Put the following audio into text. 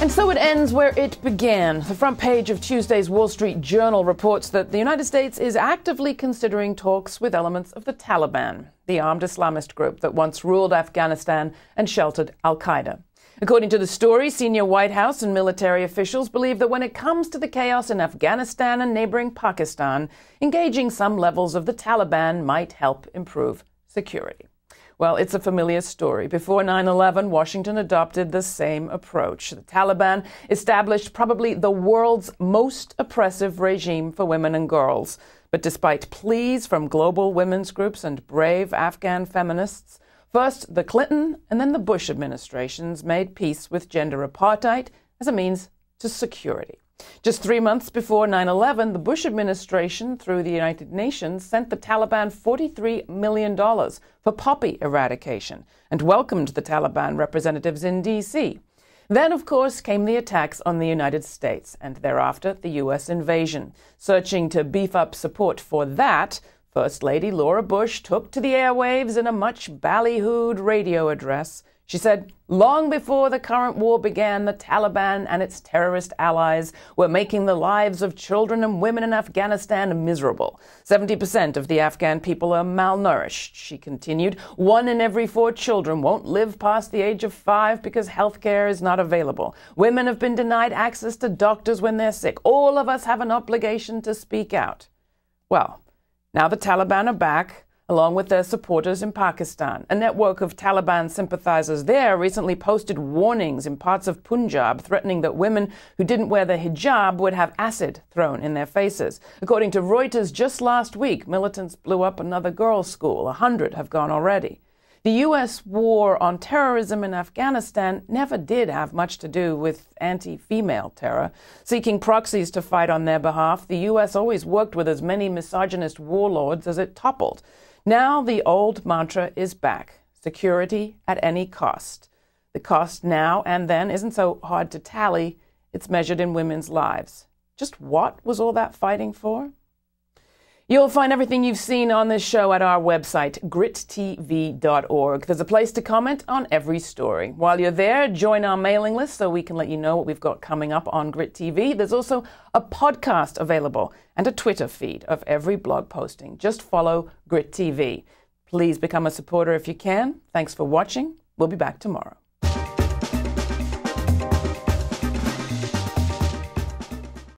And so it ends where it began. The front page of Tuesday's Wall Street Journal reports that the United States is actively considering talks with elements of the Taliban, the armed Islamist group that once ruled Afghanistan and sheltered al-Qaeda. According to the story, senior White House and military officials believe that when it comes to the chaos in Afghanistan and neighboring Pakistan, engaging some levels of the Taliban might help improve security. Well, it's a familiar story. Before 9/11, Washington adopted the same approach. The Taliban established probably the world's most oppressive regime for women and girls. But despite pleas from global women's groups and brave Afghan feminists, first the Clinton and then the Bush administrations made peace with gender apartheid as a means to security. Just 3 months before 9/11, the Bush administration, through the United Nations, sent the Taliban $43 million for poppy eradication and welcomed the Taliban representatives in D.C. Then, of course, came the attacks on the United States and thereafter the U.S. invasion. Searching to beef up support for that, First Lady Laura Bush took to the airwaves in a much ballyhooed radio address. She said, long before the current war began, the Taliban and its terrorist allies were making the lives of children and women in Afghanistan miserable. 70% of the Afghan people are malnourished, she continued. 1 in every 4 children won't live past the age of 5 because health care is not available. Women have been denied access to doctors when they're sick. All of us have an obligation to speak out. Well, now the Taliban are back, along with their supporters in Pakistan. A network of Taliban sympathizers there recently posted warnings in parts of Punjab threatening that women who didn't wear the hijab would have acid thrown in their faces. According to Reuters, just last week, militants blew up another girls' school. 100 have gone already. The U.S. war on terrorism in Afghanistan never did have much to do with anti-female terror. Seeking proxies to fight on their behalf, the U.S. always worked with as many misogynist warlords as it toppled. Now the old mantra is back: security at any cost. The cost now and then isn't so hard to tally. It's measured in women's lives. Just what was all that fighting for? You'll find everything you've seen on this show at our website, grittv.org. There's a place to comment on every story. While you're there, join our mailing list so we can let you know what we've got coming up on Grit TV. There's also a podcast available and a Twitter feed of every blog posting. Just follow Grit TV. Please become a supporter if you can. Thanks for watching. We'll be back tomorrow.